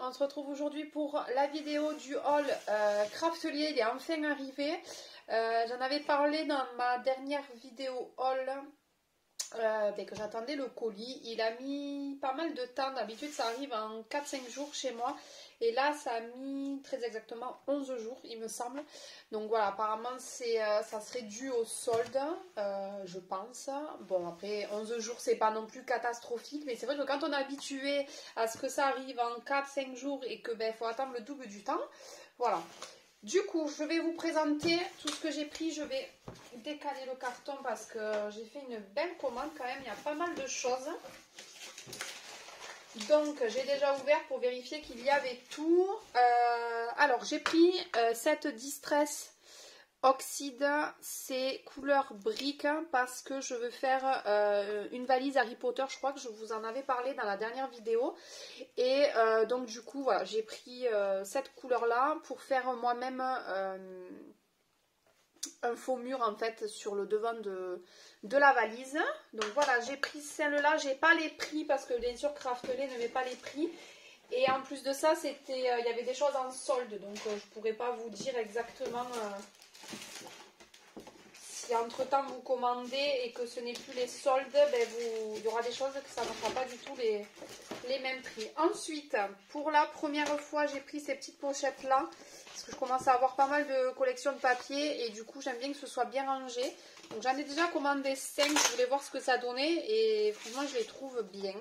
on se retrouve aujourd'hui pour la vidéo du haul Craftelier. Il est enfin arrivé. J'en avais parlé dans ma dernière vidéo haul que j'attendais le colis. Il a mis pas mal de temps. D'habitude ça arrive en 4-5 jours chez moi. Et là ça a mis très exactement 11 jours il me semble. Donc voilà, apparemment ça serait dû au solde, je pense. Bon après 11 jours c'est pas non plus catastrophique. Mais c'est vrai que quand on est habitué à ce que ça arrive en 4-5 jours et que faut attendre le double du temps. Voilà. Du coup, je vais vous présenter tout ce que j'ai pris. Je vais décaler le carton parce que j'ai fait une belle commande quand même. Il y a pas mal de choses. Donc, j'ai déjà ouvert pour vérifier qu'il y avait tout. Alors, j'ai pris cette Distress Oxide. C'est couleur brique parce que je veux faire une valise Harry Potter. Je crois que je vous en avais parlé dans la dernière vidéo. Et donc, du coup, voilà, j'ai pris cette couleur-là pour faire moi-même un faux mur en fait sur le devant de la valise. Donc voilà, j'ai pris celle-là. J'ai pas les prix parce que bien sûr Craftelier ne met pas les prix. Et en plus de ça, c'était, il y avait des choses en solde. Donc je pourrais pas vous dire exactement si entre temps vous commandez et que ce n'est plus les soldes, il y aura des choses que ça ne fera pas du tout les mêmes prix. Ensuite, pour la première fois, j'ai pris ces petites pochettes là. Parce que je commence à avoir pas mal de collections de papier et du coup j'aime bien que ce soit bien rangé. Donc j'en ai déjà commandé 5, je voulais voir ce que ça donnait et franchement je les trouve bien.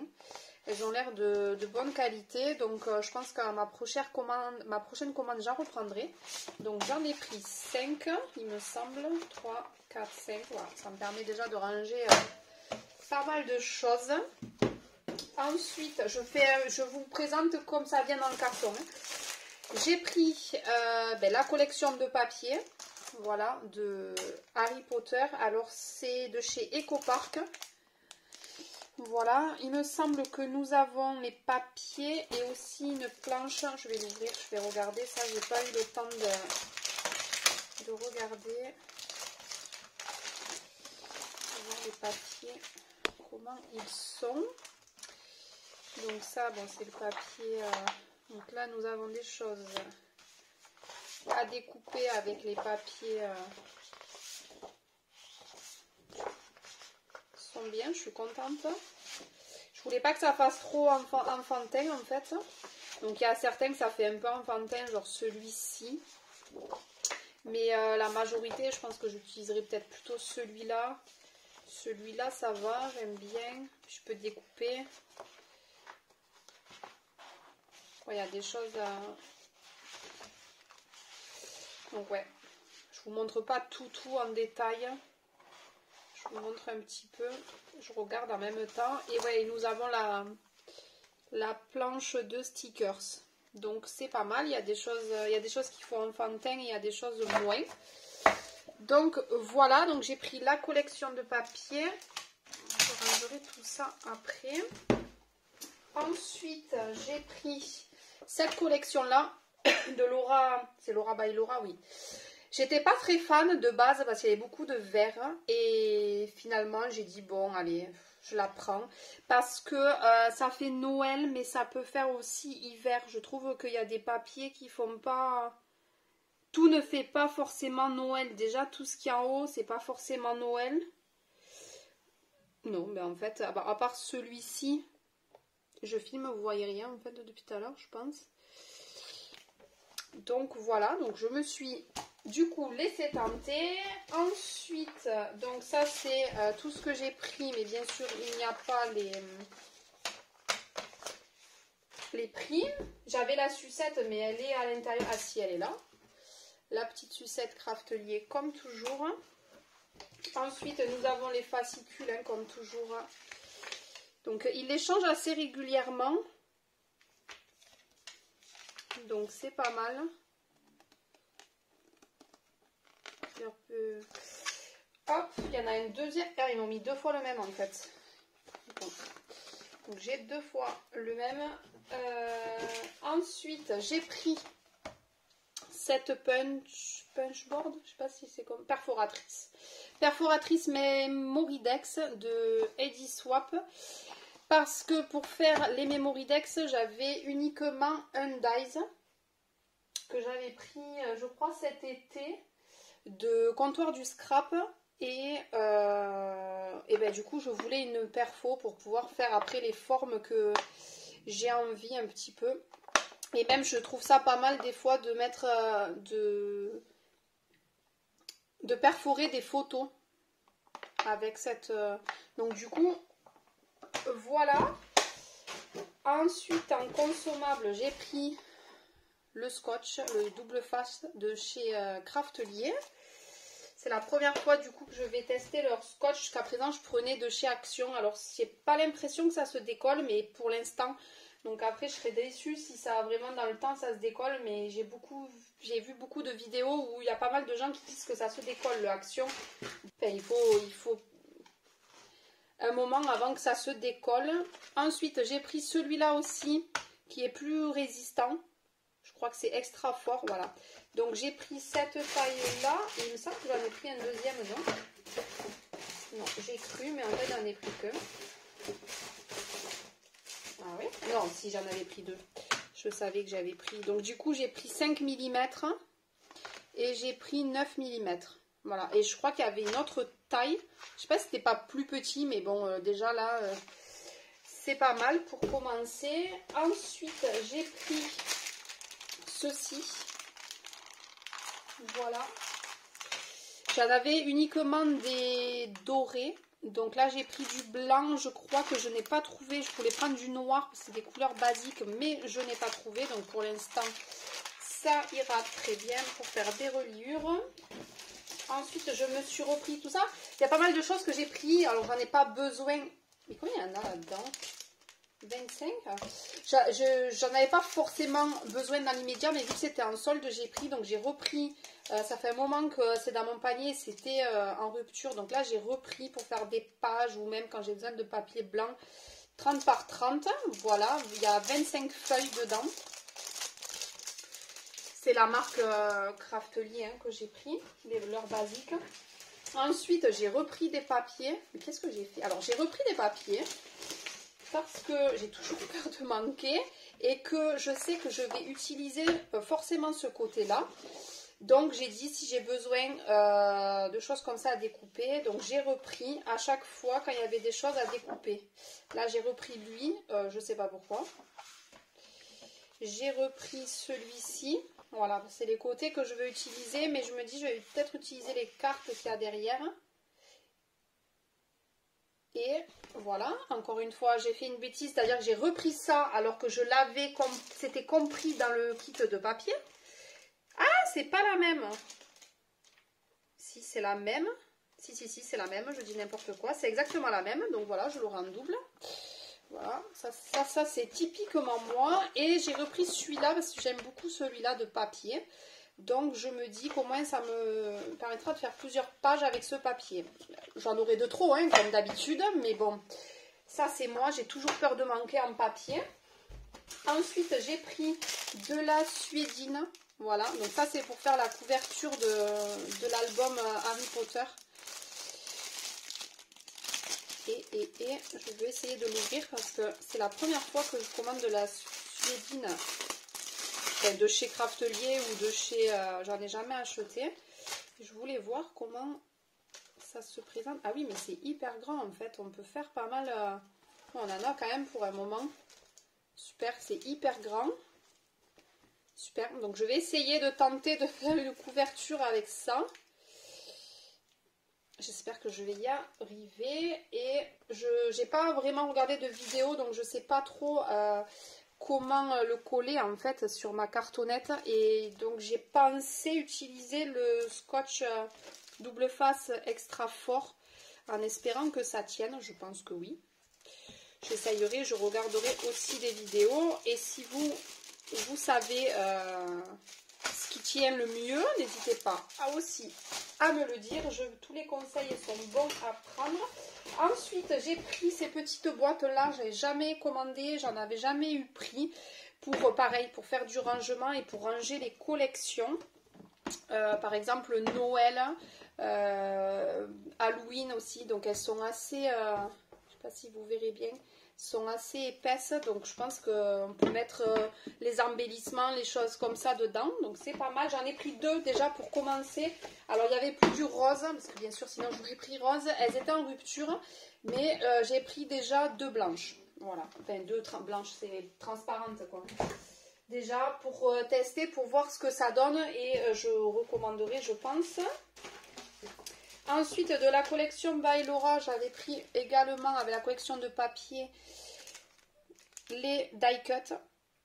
Elles ont l'air de bonne qualité, donc je pense qu'à ma prochaine commande j'en reprendrai. Donc j'en ai pris 5 il me semble, 3, 4, 5, voilà, ça me permet déjà de ranger pas mal de choses. Ensuite je vous présente comme ça vient dans le carton. J'ai pris la collection de papier, voilà, de Harry Potter. Alors c'est de chez Ecopark. Voilà, il me semble que nous avons les papiers et aussi une planche. Je vais l'ouvrir, je vais regarder ça. J'ai pas eu le temps de regarder. Voir les papiers, comment ils sont. Donc ça, bon, c'est le papier. Donc là, nous avons des choses à découper avec les papiers. Qui sont bien, je suis contente. Je voulais pas que ça fasse trop enfantin en fait. Donc il y a certains que ça fait un peu enfantin, genre celui-ci. Mais la majorité, je pense que j'utiliserai peut-être plutôt celui-là. Celui-là, ça va, j'aime bien. Je peux découper. Il y a des choses à... Donc ouais, je vous montre pas tout en détail. Je vous montre un petit peu. Je regarde en même temps. Et ouais, nous avons la planche de stickers. Donc c'est pas mal. Il y a des choses qui font enfantin et il y a des choses moins. Donc voilà, donc j'ai pris la collection de papier. Je rangerai tout ça après. Ensuite, j'ai pris cette collection-là de Laura, c'est Laura by Laura, oui. J'étais pas très fan de base parce qu'il y avait beaucoup de vert et finalement j'ai dit bon allez, je la prends parce que ça fait Noël mais ça peut faire aussi hiver. Je trouve qu'il y a des papiers qui font pas... Tout ne fait pas forcément Noël. Déjà tout ce qui est en haut c'est pas forcément Noël. Non mais en fait à part celui-ci... Je filme, vous voyez rien en fait depuis tout à l'heure, je pense. Donc voilà, donc je me suis du coup laissé tenter. Ensuite, donc ça c'est tout ce que j'ai pris, mais bien sûr il n'y a pas les prix. J'avais la sucette, mais elle est à l'intérieur. Ah si, elle est là. La petite sucette Craftelier comme toujours. Ensuite, nous avons les fascicules hein, comme toujours. Donc, il les change assez régulièrement. Donc, c'est pas mal. Hop, il y en a une deuxième. Ah, ils m'ont mis 2 fois le même en fait. Donc, j'ai 2 fois le même. Ensuite, j'ai pris cette punchboard. Je sais pas si c'est comme perforatrice. Perforatrice mais Moridex de Eddie Swap. Parce que pour faire les Memorydex, j'avais uniquement un dies que j'avais pris, je crois, cet été de Comptoir du Scrap. Et ben, du coup, je voulais une perfo pour pouvoir faire après les formes que j'ai envie un petit peu. Et même, je trouve ça pas mal des fois de mettre, de perforer des photos avec cette... Donc du coup, voilà. Ensuite, en consommable, j'ai pris le scotch, le double face de chez Craftelier. C'est la première fois du coup que je vais tester leur scotch. Jusqu'à présent, je prenais de chez Action. Alors, j'ai pas l'impression que ça se décolle, mais pour l'instant... Donc après, je serais déçue si ça vraiment dans le temps ça se décolle. Mais j'ai vu beaucoup de vidéos où il y a pas mal de gens qui disent que ça se décolle, le Action. Enfin, il faut un moment avant que ça se décolle. Ensuite, j'ai pris celui-là aussi, qui est plus résistant. Je crois que c'est extra fort, voilà. Donc j'ai pris cette taille-là. Et il me semble que j'en ai pris un deuxième, non? Non, j'ai cru, mais en fait, j'en ai pris que. Ah oui? Non, si, j'en avais pris deux. Je savais que j'avais pris. Donc du coup, j'ai pris 5 mm et j'ai pris 9 mm. Voilà. Et je crois qu'il y avait une autre taille. Je sais pas si c'était pas plus petit, mais bon, déjà là, c'est pas mal pour commencer. Ensuite, j'ai pris ceci. Voilà. J'en avais uniquement des dorés. Donc là, j'ai pris du blanc. Je crois que je n'ai pas trouvé. Je voulais prendre du noir parce que c'est des couleurs basiques, mais je n'ai pas trouvé. Donc pour l'instant, ça ira très bien pour faire des reliures. Ensuite, je me suis repris tout ça. Il y a pas mal de choses que j'ai pris. Alors, j'en ai pas besoin. Mais combien il y en a là-dedans? 25. J'en avais pas forcément besoin dans l'immédiat, mais vu que c'était en solde, j'ai pris. Donc j'ai repris, ça fait un moment que c'est dans mon panier, c'était en rupture. Donc là j'ai repris pour faire des pages ou même quand j'ai besoin de papier blanc, 30 par 30. Voilà, il y a 25 feuilles dedans. C'est la marque Craftelier hein, que j'ai pris, leur basique. Ensuite j'ai repris des papiers. Mais qu'est-ce que j'ai fait? Alors j'ai repris des papiers parce que j'ai toujours peur de manquer et que je sais que je vais utiliser forcément ce côté-là. Donc j'ai dit si j'ai besoin de choses comme ça à découper, donc j'ai repris à chaque fois quand il y avait des choses à découper. Là j'ai repris lui, je ne sais pas pourquoi. J'ai repris celui-ci, voilà, c'est les côtés que je veux utiliser, mais je me dis je vais peut-être utiliser les cartes qu'il y a derrière. Et voilà, encore une fois, j'ai fait une bêtise, c'est-à-dire que j'ai repris ça alors que je l'avais, c'était compris dans le kit de papier. Ah, c'est pas la même. Si, c'est la même. Si, c'est la même, je dis n'importe quoi. C'est exactement la même, donc voilà, je l'aurai en double. Voilà, ça c'est typiquement moi. Et j'ai repris celui-là parce que j'aime beaucoup celui-là de papier. Donc je me dis qu'au moins ça me permettra de faire plusieurs pages avec ce papier. J'en aurai de trop, hein, comme d'habitude, mais bon, ça c'est moi, j'ai toujours peur de manquer en papier. Ensuite j'ai pris de la suédine, voilà, donc ça c'est pour faire la couverture de l'album Harry Potter. Et je vais essayer de l'ouvrir parce que c'est la première fois que je commande de la suédine. De chez Craftelier ou de chez... j'en ai jamais acheté. Je voulais voir comment ça se présente. Ah oui, mais c'est hyper grand en fait. On peut faire pas mal... on en a quand même pour un moment. Super, c'est hyper grand. Super. Donc je vais essayer de tenter de faire une couverture avec ça. J'espère que je vais y arriver. Et je n'ai pas vraiment regardé de vidéo, donc je ne sais pas trop... comment le coller en fait sur ma cartonnette, et donc j'ai pensé utiliser le scotch double face extra fort en espérant que ça tienne. Je pense que oui, j'essayerai, je regarderai aussi des vidéos, et si vous savez ce qui tient le mieux, n'hésitez pas aussi à me le dire. Tous les conseils sont bons à prendre. Ensuite, j'ai pris ces petites boîtes là, je n'ai jamais commandé, j'en avais jamais eu pris, pour pareil, pour faire du rangement et pour ranger les collections. Par exemple Noël, Halloween aussi, donc elles sont assez, je ne sais pas si vous verrez bien, sont assez épaisses, donc je pense qu'on peut mettre les embellissements, les choses comme ça dedans, donc c'est pas mal. J'en ai pris 2 déjà pour commencer. Alors il y avait plus du rose, parce que bien sûr sinon j'aurais pris rose, elles étaient en rupture, mais j'ai pris déjà 2 blanches, voilà, enfin 2 blanches, c'est transparente quoi. Déjà pour tester, pour voir ce que ça donne, et je recommanderais, je pense. Ensuite, de la collection by Laura, j'avais pris également avec la collection de papier les die cut.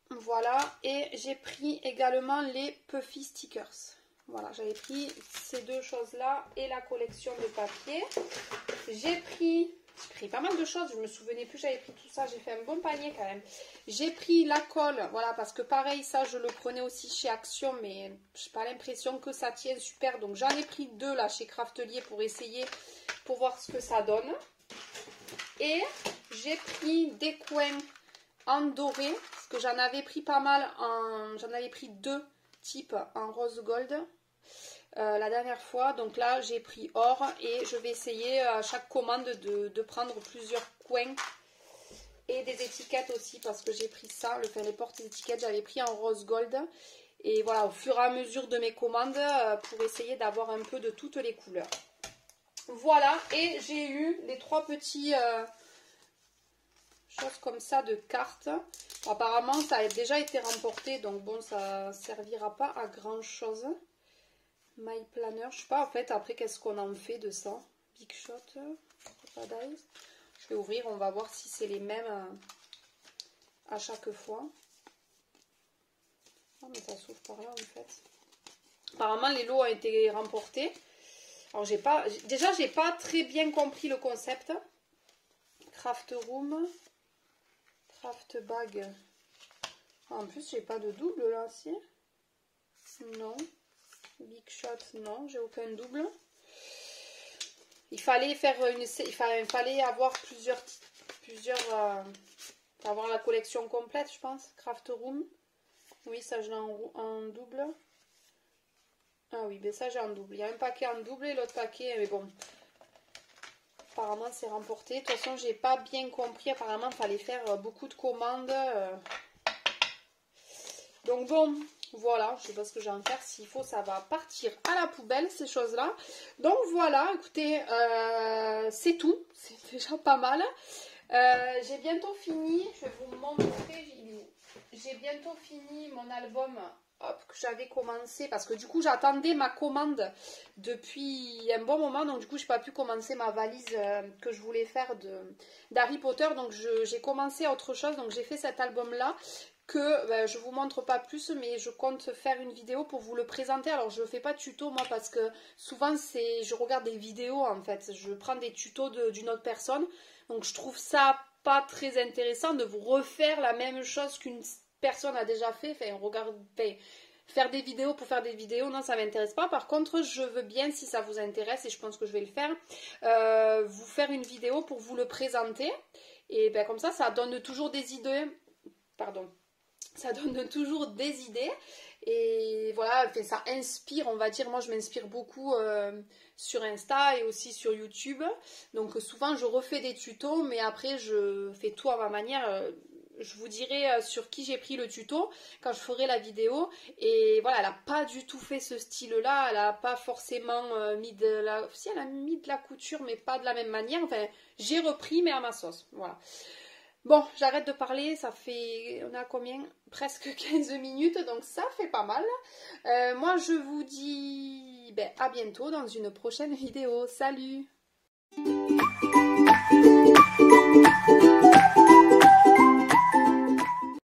Voilà, et j'ai pris également les puffy stickers. Voilà, j'avais pris ces 2 choses-là et la collection de papier. J'ai pris pas mal de choses, je me souvenais plus, j'avais pris tout ça, j'ai fait un bon panier quand même. J'ai pris la colle, voilà, parce que pareil, ça je le prenais aussi chez Action, mais j'ai pas l'impression que ça tienne super, donc j'en ai pris 2 là chez Craftelier pour essayer, pour voir ce que ça donne. Et j'ai pris des coins en doré, parce que j'en avais pris pas mal, j'en avais pris 2 types en rose gold. La dernière fois, donc là j'ai pris or, et je vais essayer à chaque commande de prendre plusieurs coins et des étiquettes aussi, parce que j'ai pris ça, les porte-étiquettes j'avais pris en rose gold, et voilà, au fur et à mesure de mes commandes pour essayer d'avoir un peu de toutes les couleurs. Voilà, et j'ai eu les 3 petits choses comme ça de cartes. Bon, apparemment ça a déjà été remporté, donc bon, ça servira pas à grand chose. My Planner, je sais pas en fait après qu'est-ce qu'on en fait de ça. Big Shot, Paradise. Je vais ouvrir, on va voir si c'est les mêmes à chaque fois. Ah mais ça s'ouvre par là en fait. Apparemment les lots ont été remportés. Alors j'ai pas très bien compris le concept. Craft Room, Craft Bag. Ah, en plus j'ai pas de double là, si. Non. Big Shot, non, j'ai aucun double. Il fallait faire il fallait avoir plusieurs pour avoir la collection complète, je pense. Craft Room. Oui, ça je l'ai en double. Ah oui, ben ça j'ai en double. Il y a un paquet en double et l'autre paquet, mais bon. Apparemment c'est remporté. De toute façon, j'ai pas bien compris. Apparemment, il fallait faire beaucoup de commandes. Donc bon, voilà, je sais pas ce que j'ai à en faire. S'il faut, ça va partir à la poubelle, ces choses-là. Donc voilà, écoutez, c'est tout. C'est déjà pas mal. J'ai bientôt fini. Je vais vous montrer. J'ai bientôt fini mon album que j'avais commencé. Parce que du coup, j'attendais ma commande depuis un bon moment. Donc du coup, je n'ai pas pu commencer ma valise que je voulais faire d'Harry Potter. Donc j'ai commencé autre chose. Donc j'ai fait cet album-là, que je vous montre pas plus, mais je compte faire une vidéo pour vous le présenter. Alors je fais pas de tuto moi, parce que souvent je regarde des vidéos en fait, je prends des tutos d'une autre personne, donc je trouve ça pas très intéressant de vous refaire la même chose qu'une personne a déjà fait. Faire des vidéos pour faire des vidéos, non, ça m'intéresse pas. Par contre, je veux bien, si ça vous intéresse, et je pense que je vais le faire, vous faire une vidéo pour vous le présenter, et comme ça donne toujours des idées. Pardon. Ça donne toujours des idées, et voilà, ça inspire, on va dire. Moi je m'inspire beaucoup sur Insta et aussi sur YouTube, donc souvent je refais des tutos, mais après je fais tout à ma manière. Je vous dirai sur qui j'ai pris le tuto quand je ferai la vidéo. Et voilà, elle n'a pas du tout fait ce style là, elle n'a pas forcément mis de la... Si, elle a mis de la couture, mais pas de la même manière. Enfin, j'ai repris, mais à ma sauce, voilà. Bon, j'arrête de parler, ça fait, on a combien? Presque 15 minutes, donc ça fait pas mal. Moi, je vous dis à bientôt dans une prochaine vidéo. Salut!